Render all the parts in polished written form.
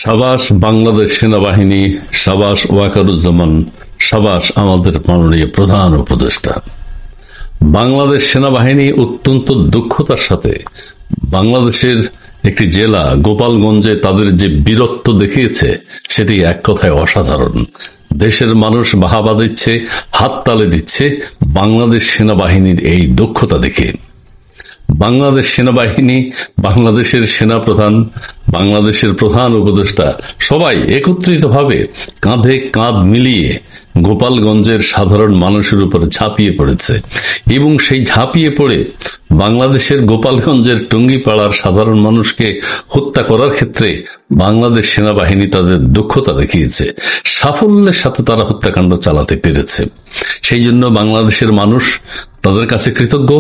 সাবাস বাংলাদেশ সেনাবাহিনী, সাবাস ওয়াকারুজ্জামান, সাবাস আমাদের মাননীয় প্রধান উপদেষ্টা। বাংলাদেশ সেনাবাহিনী অত্যন্ত দক্ষতার সাথে বাংলাদেশের একটি জেলা গোপালগঞ্জে তাদের যে বীরত্ব দেখিয়েছে সেটি এক কথায় অসাধারণ। দেশের মানুষ বাহাবা দিচ্ছে, হাততালি দিচ্ছে বাংলাদেশ সেনাবাহিনীর এই দক্ষতা দেখে। বাংলাদেশ সেনাবাহিনী, বাংলাদেশের সেনাপ্রধান, বাংলাদেশের প্রধান উপদেষ্টা সবাই একত্রিতভাবে কাঁধে কাঁধ মিলিয়ে গোপালগঞ্জের সাধারণ মানুষের উপর ঝাঁপিয়ে পড়েছে এবং সেই ঝাঁপিয়ে পড়ে বাংলাদেশের গোপালগঞ্জের টঙ্গিপাড়ার সাধারণ মানুষকে হত্যা করার ক্ষেত্রে বাংলাদেশ সেনাবাহিনী তাদের দক্ষতা দেখিয়েছে। সাফল্যের সাথে তারা হত্যাকাণ্ড চালাতে পেরেছে। সেই জন্য বাংলাদেশের মানুষ তাদের কাছে কৃতজ্ঞ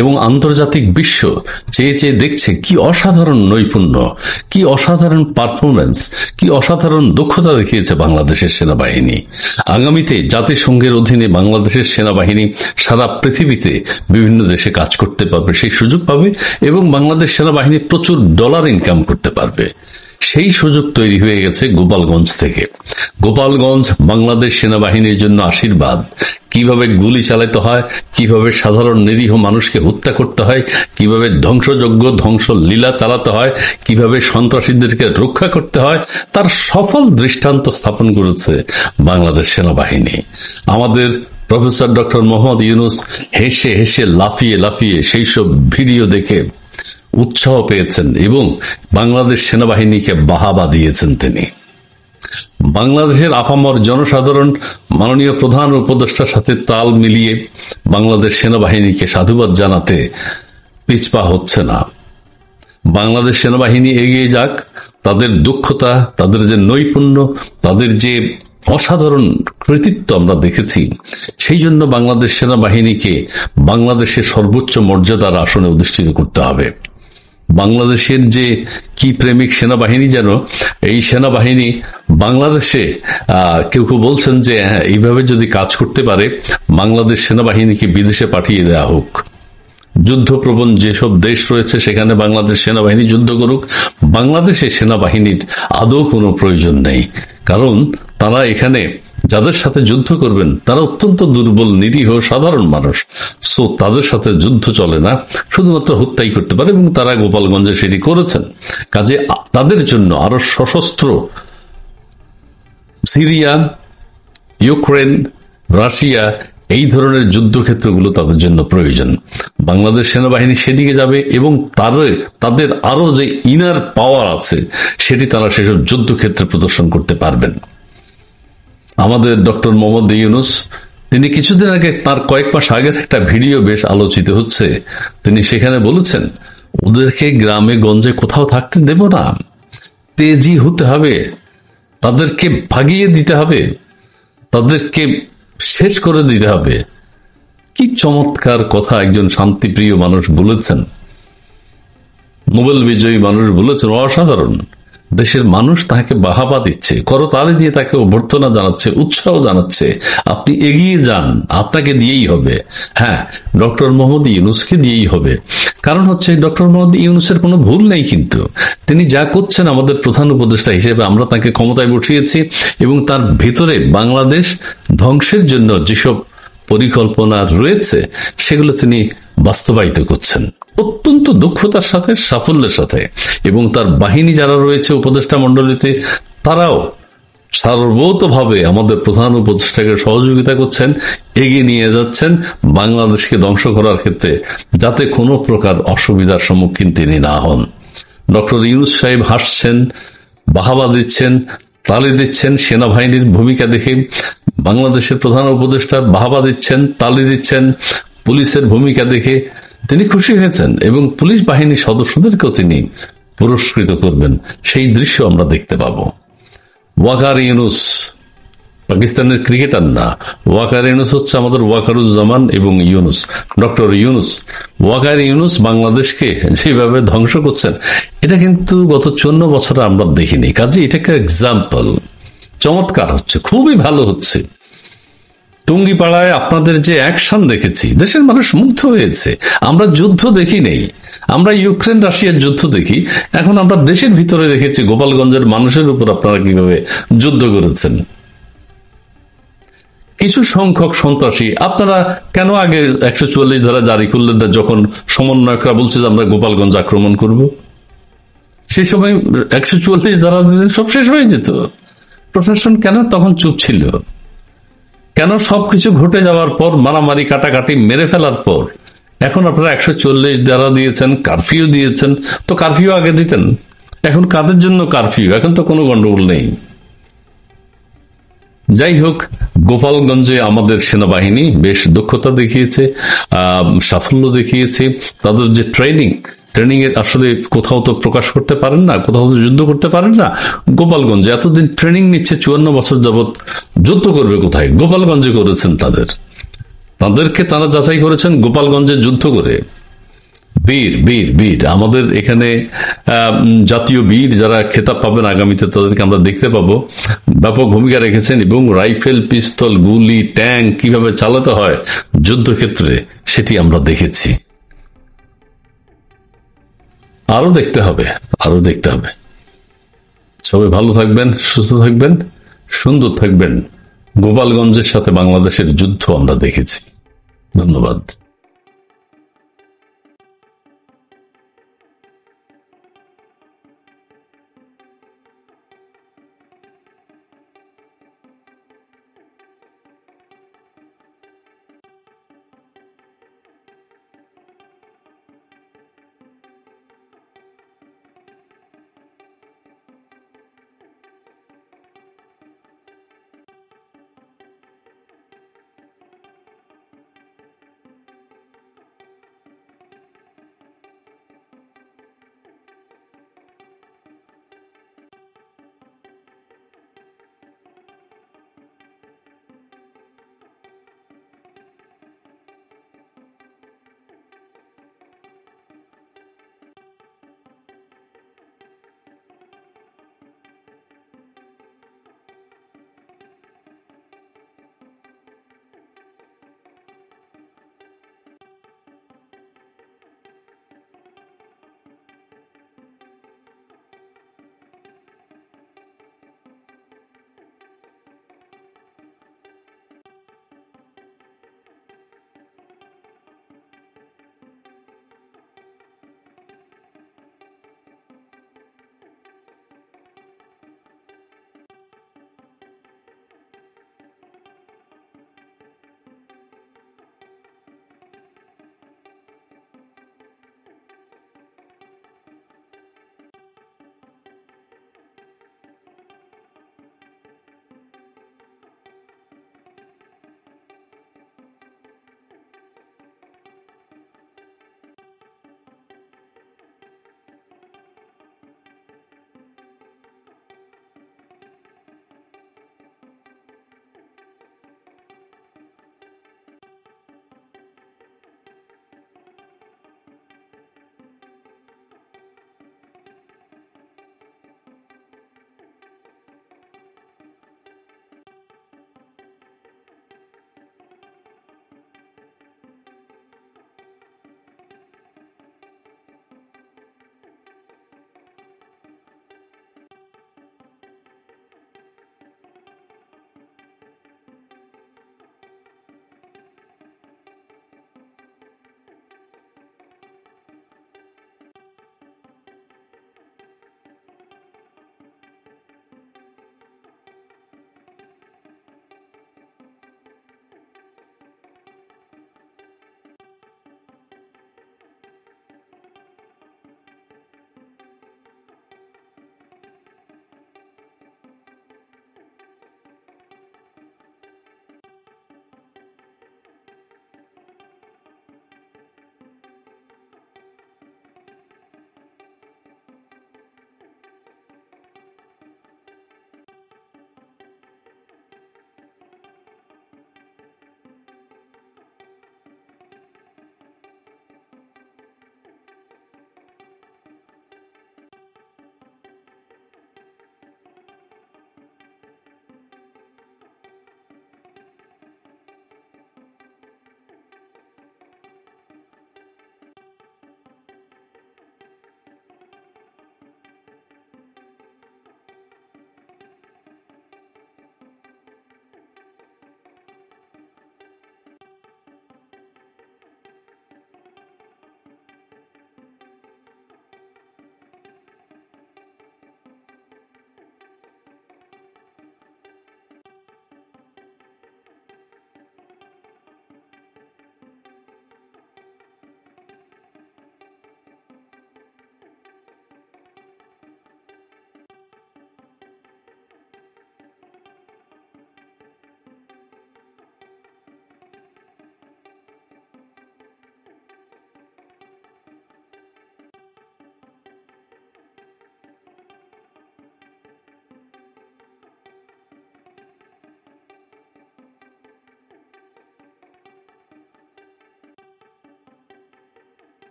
এবং আন্তর্জাতিক বিশ্ব চেয়ে চেয়ে দেখছে কি অসাধারণ নৈপুণ্য, কি অসাধারণ পারফরমেন্স, কি অসাধারণ দক্ষতা দেখিয়েছে বাংলাদেশের সেনাবাহিনী। আগামীতে জাতিসংঘের অধীনে বাংলাদেশের সেনাবাহিনী সারা পৃথিবীতে বিভিন্ন দেশে কাজ করতে পারবে, সেই সুযোগ পাবে এবং বাংলাদেশ সেনাবাহিনী প্রচুর ডলার ইনকাম করতে পারবে। সেই সুযোগ তৈরি হয়ে গেছে গোপালগঞ্জ থেকে। গোপালগঞ্জ বাংলাদেশ সেনাবাহিনীর জন্য আশীর্বাদ। কিভাবে গুলি চালাতে হয়, কিভাবে সাধারণ নিরীহ মানুষকে হত্যা করতে হয়, কিভাবে ধ্বংসযজ্ঞ ধ্বংস লীলা চালাতে হয়, কিভাবে সন্ত্রাসীদেরকে রক্ষা করতে হয়, তার সফল দৃষ্টান্ত স্থাপন করেছে বাংলাদেশ সেনাবাহিনী। আমাদের প্রফেসর ডক্টর মোহাম্মদ ইউনূস হেসে হেসে লাফিয়ে লাফিয়ে সেই সব ভিডিও দেখে উৎসাহ পেয়েছেন এবং বাংলাদেশ সেনাবাহিনীকে বাহাবা দিয়েছেন তিনি। বাংলাদেশের আপামর জনসাধারণ মাননীয় প্রধান উপদেষ্টার সাথে তাল মিলিয়ে বাংলাদেশ সেনাবাহিনীকে সাধুবাদ জানাতে পিছপা হচ্ছে না। বাংলাদেশ সেনাবাহিনী এগিয়ে যাক, তাদের দক্ষতা, তাদের যে নৈপুণ্য, তাদের যে অসাধারণ কৃতিত্ব আমরা দেখেছি, সেই জন্য বাংলাদেশ সেনাবাহিনীকে বাংলাদেশের সর্বোচ্চ মর্যাদার আসনে অধিষ্ঠিত করতে হবে। বাংলাদেশের যে কি প্রেমিক সেনাবাহিনী, যেন এই সেনাবাহিনী বাংলাদেশে কেউ কেউ বলছেন যে হ্যাঁ, এইভাবে যদি কাজ করতে পারে বাংলাদেশ সেনাবাহিনীকে বিদেশে পাঠিয়ে দেওয়া হোক। যুদ্ধপ্রবণ যেসব দেশ রয়েছে সেখানে বাংলাদেশ সেনাবাহিনী যুদ্ধ করুক। বাংলাদেশের সেনাবাহিনীর আদৌ কোনো প্রয়োজন নেই, কারণ তারা এখানে যাদের সাথে যুদ্ধ করবেন তারা অত্যন্ত দুর্বল, নিরীহ সাধারণ মানুষ। সো তাদের সাথে যুদ্ধ চলে না, শুধুমাত্র হত্যাই করতে পারে এবং তারা গোপালগঞ্জে সেটি করেছেন। কাজে তাদের জন্য আরো সশস্ত্র সিরিয়া, ইউক্রেন, রাশিয়া এই ধরনের যুদ্ধক্ষেত্রগুলো তাদের জন্য প্রয়োজন। বাংলাদেশ সেনাবাহিনী সেদিকে যাবে এবং তাদের আরো যে ইনার পাওয়ার আছে সেটি তারা সেসব যুদ্ধক্ষেত্রে প্রদর্শন করতে পারবেন। আমাদের ডক্টর মোহাম্মদ ইউনূস তিনি কিছুদিন আগে, তার কয়েক মাস আগের একটা ভিডিও বেশ আলোচিত হচ্ছে, তিনি সেখানে বলেছেন ওদেরকে গ্রামে গঞ্জে কোথাও থাকতে দেব না, তেজি হতে হবে, তাদেরকে ভাগিয়ে দিতে হবে, তাদেরকে শেষ করে দিতে হবে। কি চমৎকার কথা একজন শান্তিপ্রিয় মানুষ বলেছেন, নোবেল বিজয়ী মানুষ বলেছেন, অসাধারণ। দেশের মানুষ তাকে বাহাবা দিচ্ছে, করতালি দিয়ে তাকে অভ্যর্থনা জানাচ্ছে, উৎসাহ জানাচ্ছে, আপনি এগিয়ে যান, আপনাকে দিয়েই হবে। হ্যাঁ, ডক্টর মোহাম্মদ ইউনূসকে দিয়েই হবে। কারণ হচ্ছে ডক্টর মোহাম্মদ ইউনূসের কোনো ভুল নেই, কিন্তু তিনি যা করছেন আমাদের প্রধান উপদেষ্টা হিসেবে আমরা তাকে ক্ষমতায় বসিয়েছি এবং তার ভেতরে বাংলাদেশ ধ্বংসের জন্য যেসব পরিকল্পনা রয়েছে সেগুলো তিনি বাস্তবায়িত করছেন অত্যন্ত দক্ষতার সাথে, সাফল্যের সাথে। এবং তার বাহিনী যারা রয়েছে উপদেষ্টা মণ্ডলীতে, তারাও সর্বতভাবে আমাদের প্রধান উপদেষ্টাকে সহযোগিতা করছেন, এগিয়ে নিয়ে যাচ্ছেন বাংলাদেশকে ধ্বংস করার ক্ষেত্রে, যাতে কোনো প্রকার অসুবিধার সম্মুখীন তিনি না হন। ডক্টর ইউনূস সাহেব হাসছেন, বাহাবা দিচ্ছেন, তালি দিচ্ছেন সেনাবাহিনীর ভূমিকা দেখে। বাংলাদেশের প্রধান উপদেষ্টা বাহাবা দিচ্ছেন, তালি দিচ্ছেন পুলিশের ভূমিকা দেখে। তিনি খুশি হয়েছেন এবং পুলিশ বাহিনীর সদস্যদেরকেও তিনি পুরস্কৃত করবেন, সেই দৃশ্য আমরা দেখতে পাবো। ওয়াকার ইউনূস পাকিস্তানের ক্রিকেটার না, ওয়াকার ইউনূস হচ্ছে আমাদের ওয়াকারুজ্জামান এবং ইউনূস, ডক্টর ইউনূস। ওয়াকার ইউনূস বাংলাদেশকে যেভাবে ধ্বংস করছেন এটা কিন্তু গত 54 বছরে আমরা দেখিনি। কাজে এটাকে এক্সাম্পল, চমৎকার হচ্ছে, খুবই ভালো হচ্ছে। টুঙ্গিপাড়ায় আপনাদের যে অ্যাকশন দেখেছি, দেশের মানুষ মুগ্ধ হয়েছে। আমরা যুদ্ধ দেখি নেই, আমরা ইউক্রেন রাশিয়ার যুদ্ধ দেখি, এখন আমরা দেশের ভিতরে দেখেছি গোপালগঞ্জের মানুষের উপর আপনারা কিভাবে যুদ্ধ করেছেন। কিছু সংখ্যক সন্ত্রাসী, আপনারা কেন আগে 144 ধারা জারি করলেন না যখন সমন্বয়করা বলছে যে আমরা গোপালগঞ্জ আক্রমণ করব? সেই সময় 144 ধারা দিলে সব শেষ হয়ে যেত। প্রশাসন কেন তখন চুপ ছিল? কেন সবকিছু ঘটে যাওয়ার পর, মারামারি কাটাকাটি মেরে ফেলার পর এখন আপনারা 144 ধারা দিয়েছেন, কারফিউ দিয়েছেন? তো কারফিউ আগে দিতেন। এখন কাদের জন্য কারফিউ? এখন তো কোনো গন্ডগোল নেই। যাই হোক, গোপালগঞ্জে আমাদের সেনাবাহিনী বেশ দক্ষতা দেখিয়েছে, সাফল্য দেখিয়েছে। তাদের যে ট্রেনিং এর আসলে কোথাও তো প্রকাশ করতে পারেন না, কোথাও তো যুদ্ধ করতে পারেন না। গোপালগঞ্জে এতদিন ট্রেনিং নিচ্ছে, 54 বছর যাবৎ যুদ্ধ করবে কোথায়? গোপালগঞ্জে করেছেন। তাদেরকে তারা যাচাই করেছেন গোপালগঞ্জে যুদ্ধ করে। বীর বীর বীর আমাদের এখানে জাতীয় বীর যারা খেতাব পাবেন আগামীতে, তাদেরকে আমরা দেখতে পাবো। ব্যাপক ভূমিকা রেখেছেন এবং রাইফেল, পিস্তল, গুলি, ট্যাঙ্ক কিভাবে চালাতে হয় যুদ্ধক্ষেত্রে সেটি আমরা দেখেছি। আরো দেখতে হবে। সবাই ভালো থাকবেন, সুস্থ থাকবেন, সুন্দর থাকবেন। গোপালগঞ্জের সাথে বাংলাদেশের যুদ্ধ আমরা দেখেছি। ধন্যবাদ।